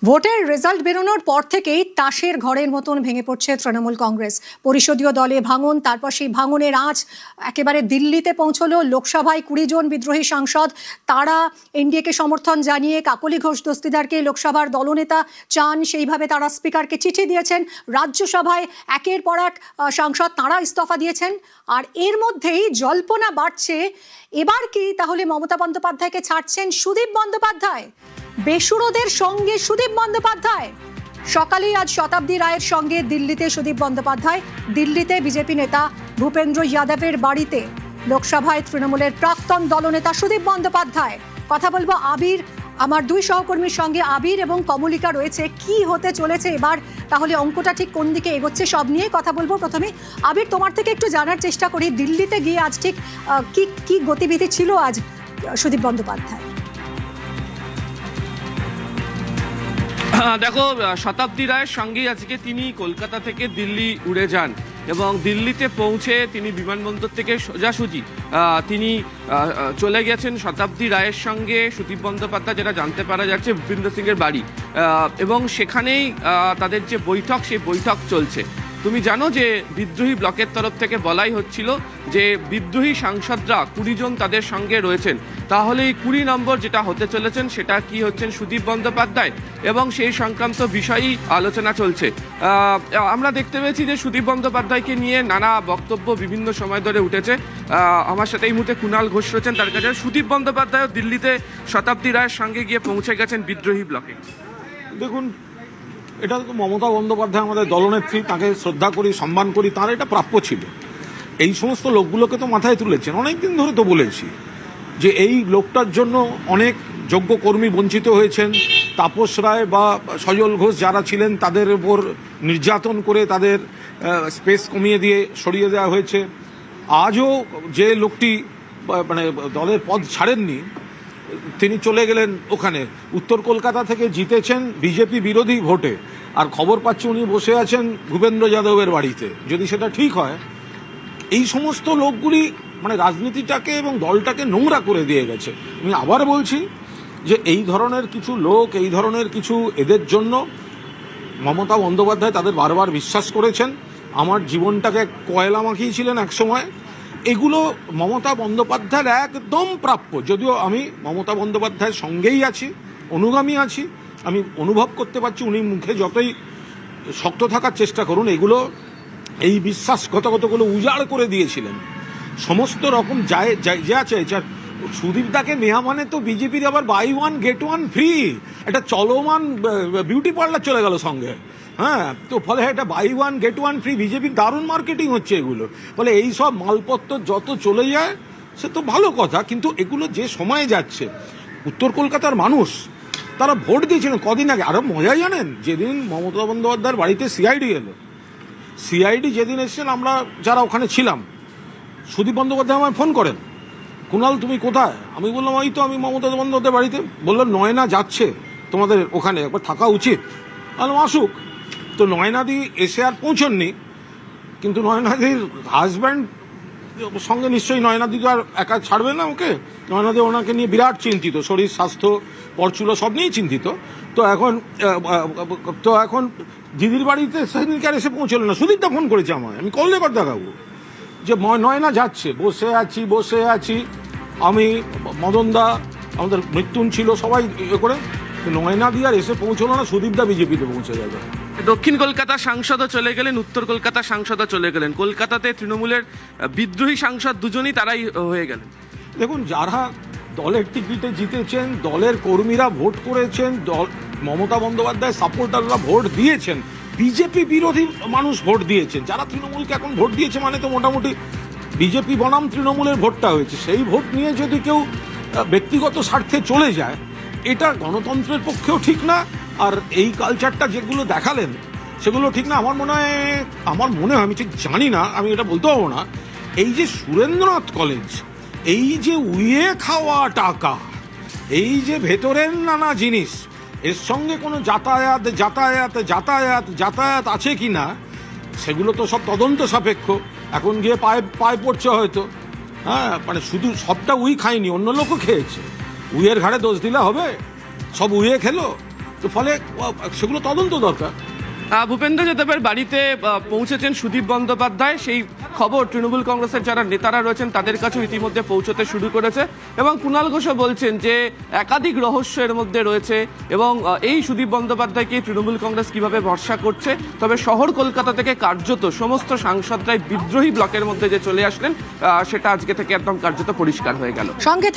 ভোটের রেজাল্ট বেরোনোর পর থেকেই তাসের ঘরের মতন ভেঙে পড়ছে তৃণমূল কংগ্রেস। পরিষদীয় দলে ভাঙন, তারপর সেই ভাঙনের আঁচ একেবারে দিল্লিতে পৌঁছলো। লোকসভায় 20 জন বিদ্রোহী সাংসদ, তারা এনডিএকে সমর্থন জানিয়ে কাকলি ঘোষ দস্তিদারকে লোকসভার দলনেতা চান, সেইভাবে তারা স্পিকারকে চিঠি দিয়েছেন। রাজ্যসভায় একের পর এক সাংসদ তারা ইস্তফা দিয়েছেন। আর এর মধ্যেই জল্পনা বাড়ছে, এবার কি তাহলে মমতা বন্দ্যোপাধ্যায়কে ছাড়ছেন সুদীপ বন্দ্যোপাধ্যায়? বেসুরোদের সঙ্গে সুদীপ বন্দ্যোপাধ্যায়। সকালেই আজ শতাব্দী রায়ের সঙ্গে দিল্লিতে সুদীপ বন্দ্যোপাধ্যায়। দিল্লিতে বিজেপি নেতা ভূপেন্দ্র যাদবের বাড়িতে লোকসভায় তৃণমূলের প্রাক্তন দলনেতা সুদীপ বন্দ্যোপাধ্যায়। কথা বলবো আবির, আমার দুই সহকর্মীর সঙ্গে আবির এবং কমলিকা রয়েছে। কি হতে চলেছে এবার, তাহলে অঙ্কটা ঠিক কোন দিকে এগোচ্ছে, সব নিয়ে কথা বলবো। প্রথমে আবির, তোমার থেকে একটু জানার চেষ্টা করি, দিল্লিতে গিয়ে আজ ঠিক কি গতিবিধি ছিল আজ সুদীপ বন্দ্যোপাধ্যায়? দেখো, শতাব্দী রায়ের সঙ্গেই আজকে তিনি কলকাতা থেকে দিল্লি উড়ে যান এবং দিল্লিতে পৌঁছে তিনি বিমানবন্দর থেকে সোজাসুজি তিনি চলে গেছেন শতাব্দী রায়ের সঙ্গে সুদীপ বন্দ্যোপাধ্যায়, যেটা জানতে পারা যাচ্ছে ভূপেন্দ্র সিংয়ের বাড়ি, এবং সেখানেই তাদের যে বৈঠক, সেই বৈঠক চলছে। তুমি জানো যে বিদ্রোহী ব্লকের তরফ থেকে বলাই হচ্ছিল যে বিদ্রোহী সাংসদরা 20 জন তাদের সঙ্গে রয়েছেন। তাহলে এই 20 নম্বর যেটা হতে চলেছেন সেটা কি হচ্ছেন সুদীপ বন্দ্যোপাধ্যায়, এবং সেই সংক্রান্ত বিষয়ই আলোচনা চলছে। আমরা দেখতে পেয়েছি যে সুদীপ বন্দ্যোপাধ্যায়কে নিয়ে নানা বক্তব্য বিভিন্ন সময় ধরে উঠেছে। আমার সাথে এই মুহূর্তে কুণাল ঘোষ রয়েছেন, তার কাছে সুদীপ বন্দ্যোপাধ্যায় দিল্লিতে শতাব্দী রায়ের সঙ্গে গিয়ে পৌঁছে গেছেন বিদ্রোহী ব্লকে। দেখুন, এটা তো মমতা বন্দ্যোপাধ্যায় আমাদের দলনেত্রী, তাকে শ্রদ্ধা করি, সম্মান করি, তার এটা প্রাপ্য ছিল। এই সমস্ত লোকগুলোকে তো মাথায় তুলেছেন। অনেকদিন ধরে তো বলেছি যে এই লোকটার জন্য অনেক যোগ্য কর্মী বঞ্চিত হয়েছেন। তাপস রায় বা সজল ঘোষ যারা ছিলেন তাদের উপর নির্যাতন করে তাদের স্পেস কমিয়ে দিয়ে সরিয়ে দেওয়া হয়েছে। আজও যে লোকটি মানে দলের পদ ছাড়েননি, তিনি চলে গেলেন ওখানে। উত্তর কলকাতা থেকে জিতেছেন বিজেপি বিরোধী ভোটে, আর খবর পাচ্ছি উনি বসে আছেন ভূপেন্দ্র যাদবের বাড়িতে। যদি সেটা ঠিক হয়, এই সমস্ত লোকগুলি মানে রাজনীতিটাকে এবং দলটাকে নোংরা করে দিয়ে গেছে। আমি আবার বলছি যে এই ধরনের কিছু লোক, এই ধরনের কিছু এদের জন্য মমতা বন্দ্যোপাধ্যায় তাদের বারবার বিশ্বাস করেছেন। আমার জীবনটাকে কয়লা মাখিয়েছিলেন এক সময়। এগুলো মমতা বন্দ্যোপাধ্যায়ের একদম প্রাপ্য। যদিও আমি মমতা বন্দ্যোপাধ্যায়ের সঙ্গেই আছি, অনুগামী আছি, আমি অনুভব করতে পারছি উনি মুখে যতই শক্ত থাকার চেষ্টা করুন, এগুলো এই বিশ্বাসঘাতকতাগুলো উজাড় করে দিয়েছিলেন। সমস্ত রকম যা আছে। সুদীপদাকে নেওয়া মানে তো বিজেপির আবার buy one get one free, একটা চলমান বিউটি পার্লার চলে গেল সঙ্গে। হ্যাঁ, তো ফলে এটা buy one get one free, বিজেপির দারুণ মার্কেটিং হচ্ছে এগুলো। ফলে এই সব মালপত্র যত চলে যায় সে তো ভালো কথা, কিন্তু এগুলো যে সময়ে যাচ্ছে, উত্তর কলকাতার মানুষ তারা ভোট দিয়েছিলেন কদিন আগে। আরও মজা জানেন, যেদিন মমতা বন্দ্যোপাধ্যায়ের বাড়িতে সিআইডি এলো, সিআইডি যেদিন এসেছেন, আমরা যারা ওখানে ছিলাম, সুদীপ বন্দ্যোপাধ্যায় আমায় ফোন করেন, কুণাল তুমি কোথায়? আমি বললাম এই তো আমি মমতা বন্দ্যোপাধ্যায়ের বাড়িতে। বললো নয়না যাচ্ছে তোমাদের ওখানে, একবার থাকা উচিত। বললাম আসুক। তো নয়নাদি এসে আর পৌঁছননি, কিন্তু নয়নাদির হাজব্যান্ড সঙ্গে নিশ্চয়ই নয়নাদি তো আর একা ছাড়বে না ওকে। নয়নাদি ওনাকে নিয়ে বিরাট চিন্তিত, শরীর স্বাস্থ্য পরচুলো সব নিয়েই চিন্তিত। তো এখন দিদির বাড়িতে সেদিনকে আর এসে পৌঁছলো না। সুদীপটা ফোন করেছে আমায়, আমি কল রেকর্ড দেখাবো, যে নয়না যাচ্ছে। বসে আছি আমি, মদনদা, আমাদের মৃত্যুন ছিল, সবাই করে। নয়না দিয়ে আর এসে পৌঁছলো না। সুদীপদা বিজেপিতে পৌঁছে যাবে। দক্ষিণ কলকাতা সাংসদও চলে গেলেন, উত্তর কলকাতা সাংসদও চলে গেলেন। কলকাতাতে তৃণমূলের বিদ্রোহী সাংসদ দুজনই তারাই হয়ে গেলেন। দেখুন, যারা দলের টিকিটে জিতেছেন, দলের কর্মীরা ভোট করেছেন, মমতা বন্দ্যোপাধ্যায় সাপোর্টাররা ভোট দিয়েছেন, বিজেপি বিরোধী মানুষ ভোট দিয়েছেন। যারা তৃণমূলকে এখন ভোট দিয়েছে মানে তো মোটামুটি বিজেপি বনাম তৃণমূলের ভোটটা হয়েছে। সেই ভোট নিয়ে যদি কেউ ব্যক্তিগত স্বার্থে চলে যায়, এটা গণতন্ত্রের পক্ষেও ঠিক না। আর এই কালচারটা যেগুলো দেখালেন সেগুলো ঠিক না। আমার মনে হয়, আমি ঠিক জানি না, আমি এটা বলতে পারবো না, এই যে সুরেন্দ্রনাথ কলেজ, এই যে উইয়ে খাওয়া টাকা, এই যে ভেতরের নানা জিনিস, এর সঙ্গে কোনো যাতায়াত আছে কি না, সেগুলো তো সব তদন্ত সাপেক্ষ। এখন গিয়ে পায়ে পড়ছে হয়তো। হ্যাঁ, মানে শুধু সবটা উই খায়নি, অন্য লোকও খেয়েছে। উইয়ের ঘাড়ে দোষ দিলে হবে? সব উইয়ে খেলো? তো ফলে সেগুলো তদন্ত দরকার। ভূপেন্দ্র যাদবের বাড়িতে পৌঁছেছেন সুদীপ বন্দ্যোপাধ্যায়। সেই খবর তৃণমূল কংগ্রেসের যারা নেতারা রয়েছেন তাদের কাছেও ইতিমধ্যে পৌঁছতে শুরু করেছে এবং কুণাল ঘোষও বলছেন যে একাধিক রহস্য এর মধ্যে রয়েছে এবং এই সুদীপ বন্দ্যোপাধ্যায়কে তৃণমূল কংগ্রেস কিভাবে ভরসা করছে। তবে শহর কলকাতা থেকে কার্যত সমস্ত সাংসদরাই বিদ্রোহী ব্লকের মধ্যে যে চলে আসলেন সেটা আজকে থেকে একদম কার্যত পরিষ্কার হয়ে গেল। সঙ্গে